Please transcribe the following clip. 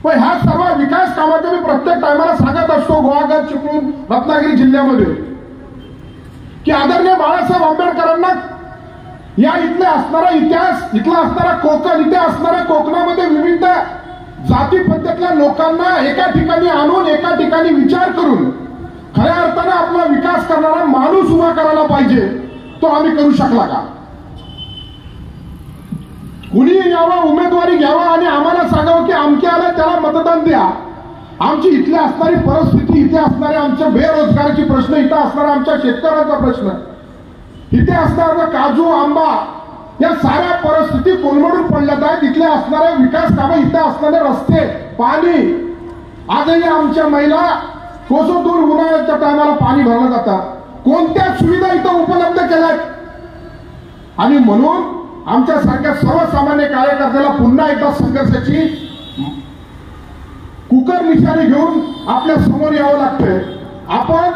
पण ह्या सर्व विकास कामाचे मी प्रत्येक टायमाला सांगत असतो गुहागर चिपळूण रत्नागिरी जिल्ह्यामध्ये की आदरणीय बाळासाहेब आंबेडकरांना या इथले असणारा इतिहास, इथला असणारा कोकण, इथे असणाऱ्या कोकणामध्ये विविध जाती पद्धतीतल्या लोकांना एका ठिकाणी आणून एका ठिकाणी विचार करून खऱ्या अर्थाने आपला विकास करणारा माणूस उभा करायला पाहिजे. तो आम्ही करू शकला का? कुणी यावं, उमेदवारी घ्यावं आणि आम्हाला सांगावं की अमक्याला त्याला मतदान द्या. आमची इथली असणारी परिस्थिती, इथे असणारे आमच्या बेरोजगाराचे प्रश्न, इथे असणारा आमच्या शेतकऱ्यांचा प्रश्न, इथे असणारा काजू, आंबा, या साऱ्या परिस्थिती कोलमडून पडल्यात आहेत. इथले असणारे विकास कामं, इथे असणारे रस्ते, पाणी, आजही आमच्या महिला कोसो दूर उन्हाळ्याच्या टायमाला पाणी भरलं जातं. कोणत्या सुविधा इथं उपलब्ध केल्यात? आणि म्हणून आमच्या सारख्या सर्वसामान्य कार्यकर्त्याला पुन्हा एकदा संघर्षाची कुकर निशाणी घेऊन आपल्या समोर यावं लागतंय. आपण